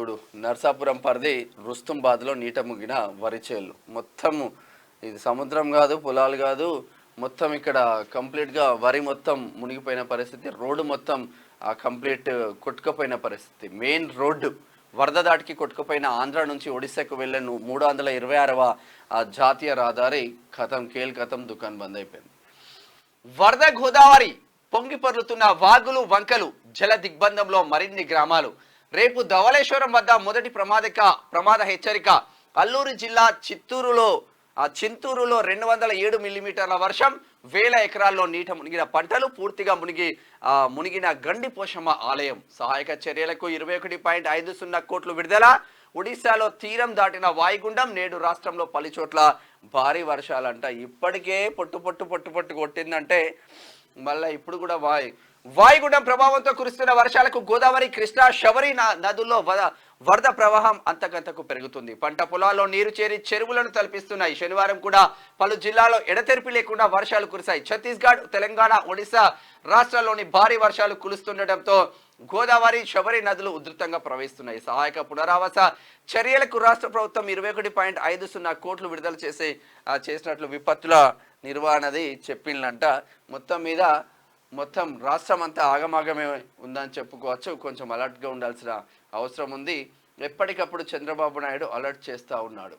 చూడు నర్సాపురం పరిధి రుస్తుంబాద్లో నీట ముగిన వరి చేలు మొత్తము ఇది సముద్రం కాదు పొలాలు కాదు మొత్తం ఇక్కడ కంప్లీట్గా వరి మొత్తం మునిగిపోయిన పరిస్థితి రోడ్డు మొత్తం కంప్లీట్ కొట్టుకుపోయిన పరిస్థితి మెయిన్ రోడ్డు వరద దాటికి కొట్టుకుపోయిన ఆంధ్ర నుంచి ఒడిశాకు వెళ్ళే 326వ జాతీయ రహదారి కథం దుకాన్ బంద్ అయిపోయింది. వరద గోదావరి పొంగి పొర్లుతున్న వాగులు వంకలు జల దిగ్బంధంలో మరిన్ని గ్రామాలు. రేపు ధవళేశ్వరం వద్ద మొదటి ప్రమాద హెచ్చరిక. అల్లూరు జిల్లా చింతూరులో 207 మిల్లీమీటర్ల వర్షం, వేల ఎకరాల్లో నీట మునిగిన పంటలు, పూర్తిగా మునిగిన గండి పోషమ్మ ఆలయం. సహాయక చర్యలకు 21.50 కోట్లు విడుదల. ఒడిశాలో తీరం దాటిన వాయుగుండం, నేడు రాష్ట్రంలో పలు చోట్ల భారీ వర్షాలంట. ఇప్పటికే పొట్టు కొట్టిందంటే మళ్ళీ ఇప్పుడు కూడా వాయుగుండం ప్రభావంతో కురుస్తున్న వర్షాలకు గోదావరి, కృష్ణా, శబరి నదుల్లో వరద ప్రవాహం అంతకంతకు పెరుగుతుంది. పంట పొలాల్లో నీరు చేరి చెరువులను తలపిస్తున్నాయి. శనివారం కూడా పలు జిల్లాల్లో ఎడతెరిపి లేకుండా వర్షాలు కురిశాయి. ఛత్తీస్గఢ్, తెలంగాణ, ఒడిశా రాష్ట్రాల్లోని భారీ వర్షాలు కురుస్తుండటంతో గోదావరి, శబరి నదులు ఉధృతంగా ప్రవహిస్తున్నాయి. సహాయక పునరావాస చర్యలకు రాష్ట్ర ప్రభుత్వం 21.50 కోట్లు విడుదల చేసినట్లు విపత్తుల నిర్వహణది చెప్పిందంట. మొత్తం రాష్ట్రం అంతా ఆగమాగమే ఉందని చెప్పుకోవచ్చు. కొంచెం అలర్ట్గా ఉండాల్సిన అవసరం ఉంది. ఎప్పటికప్పుడు చంద్రబాబు నాయుడు అలర్ట్ చేస్తూ ఉన్నాడు.